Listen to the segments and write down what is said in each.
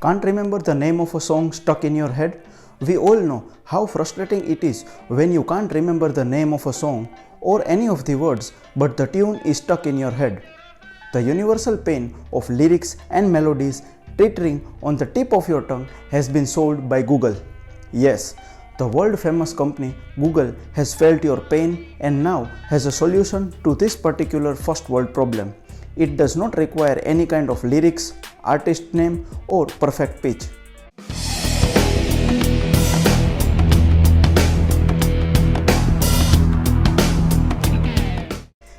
Can't remember the name of a song stuck in your head? We all know how frustrating it is when you can't remember the name of a song or any of the words, but the tune is stuck in your head. The universal pain of lyrics and melodies teetering on the tip of your tongue has been solved by Google. Yes, the world famous company Google has felt your pain and now has a solution to this particular first world problem. It does not require any kind of lyrics, artist name or perfect pitch.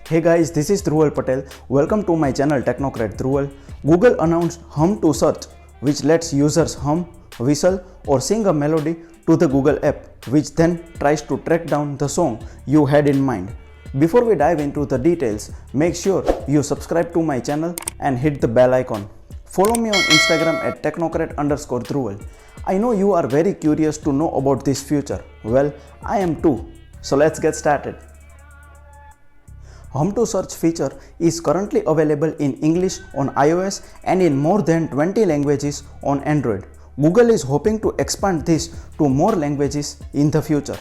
Hey guys, this is Dhruval Patel. Welcome to my channel Technocrat Dhruval. Google announced Hum to Search, which lets users hum, whistle or sing a melody to the Google app, which then tries to track down the song you had in mind. Before we dive into the details, make sure you subscribe to my channel and hit the bell icon. Follow me on Instagram at technocrat_Dhruval. I know you are very curious to know about this feature. Well, I am too. So let's get started. Hum to Search feature is currently available in English on iOS and in more than 20 languages on Android. Google is hoping to expand this to more languages in the future.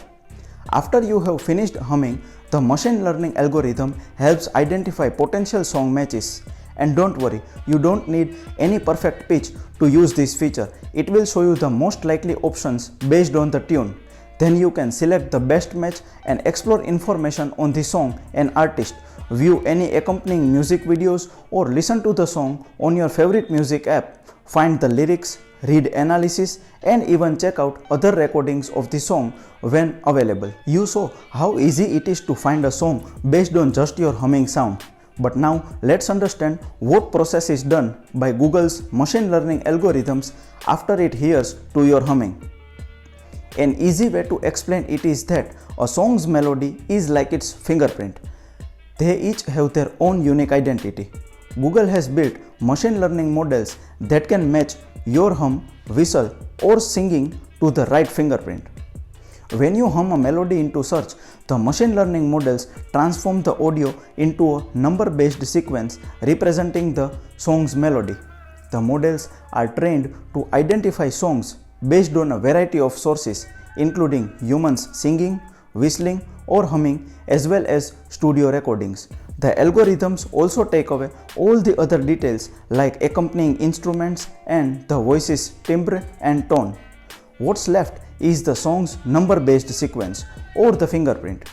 After you have finished humming, the machine learning algorithm helps identify potential song matches. And don't worry, you don't need any perfect pitch to use this feature. It will show you the most likely options based on the tune. Then you can select the best match and explore information on the song and artist, view any accompanying music videos or listen to the song on your favorite music app, find the lyrics, read analysis and even check out other recordings of the song when available. You saw how easy it is to find a song based on just your humming sound. But now let's understand what process is done by Google's machine learning algorithms after it hears to your humming. An easy way to explain it is that a song's melody is like its fingerprint. They each have their own unique identity. Google has built machine learning models that can match your hum, whistle or singing to the right fingerprint. When you hum a melody into search, the machine learning models transform the audio into a number-based sequence representing the song's melody. The models are trained to identify songs based on a variety of sources, including humans singing, whistling or humming, as well as studio recordings. The algorithms also take away all the other details like accompanying instruments and the voice's timbre and tone. What's left is the song's number-based sequence or the fingerprint.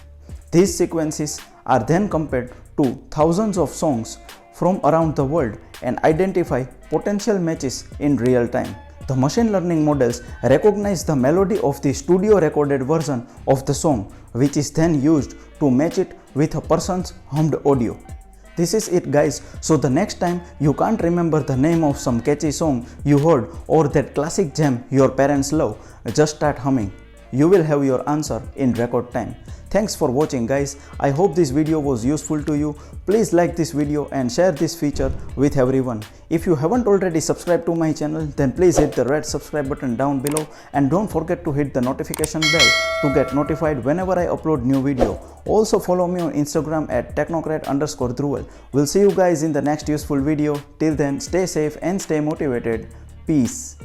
These sequences are then compared to thousands of songs from around the world and identify potential matches in real time. The machine learning models recognize the melody of the studio recorded version of the song, which is then used to match it with a person's hummed audio. This is it guys, so the next time you can't remember the name of some catchy song you heard or that classic gem your parents love, just start humming. You will have your answer in record time. Thanks for watching guys. I hope this video was useful to you. Please like this video and share this feature with everyone. If you haven't already subscribed to my channel, then please hit the red subscribe button down below and don't forget to hit the notification bell to get notified whenever I upload new video. Also follow me on Instagram at technocrat_Dhruval. We'll see you guys in the next useful video. Till then, stay safe and stay motivated. Peace.